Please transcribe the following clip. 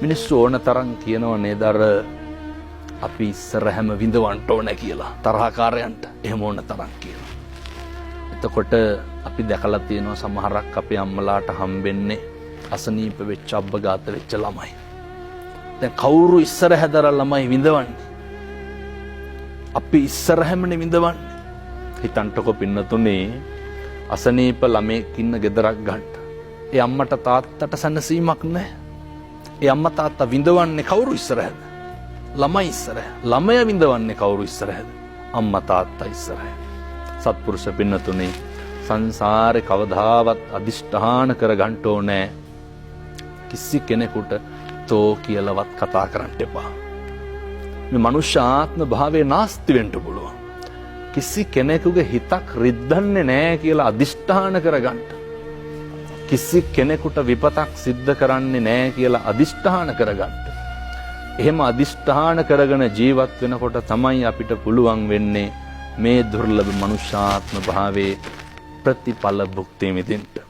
මිනිස්සු ඕන තරම් කියනවා නේද අර අපි ඉස්සර හැම විඳවන්න ඕන කියලා තරහකාරයන්ට එහෙම ඕන තරම් කියලා. එතකොට අපි දැකලා තියෙනවා සමහරක් අපේ අම්මලාට හම්බෙන්නේ අසනීප වෙච්ච අබ්බගාත වෙච්ච ළමයි. දැන් කවුරු ඉස්සර හැදලා ළමයි විඳවන්නේ? අපි ඉස්සර හැමනේ විඳවන්නේ. හිතන්ටකො පින්නතුනේ අසනීප ළමෙක් ඉන්න ගෙදරක් ගන්න. ඒ අම්මට තාත්තට සැනසීමක් නැහැ. ඒ අම්මා තාත්තා විඳවන්නේ කවුරු ඉස්සරහද? ළමයි ඉස්සරහ. ළමයා විඳවන්නේ කවුරු ඉස්සරහද? අම්මා තාත්තා ඉස්සරහ. සත්පුරුෂ පින්නතුනේ සංසාරේ කවදාවත් අදිෂ්ඨාන කරගන්න ඕනේ කිසි කෙනෙකුට තෝ කියලාවත් කතා කරන්න එපා. මේ මනුෂ්‍ය ආත්ම භාවයේ නාස්ති වෙන්න පුළුවන්. කිසි කෙනෙකුගේ හිතක් රිද්දන්නේ නැහැ කියලා අදිෂ්ඨාන කරගන්න. කිසි කෙනෙකුට විපතක් සිද්ධ කරන්නේ නැහැ කියලා අදිෂ්ඨාන කරගන්න. එහෙම අදිෂ්ඨාන කරගෙන ජීවත් වෙනකොට තමයි අපිට පුළුවන් වෙන්නේ මේ දුර්ලභ මනුෂ්‍යාත්ම භාවයේ ප්‍රතිඵල භුක්ති විඳින්න.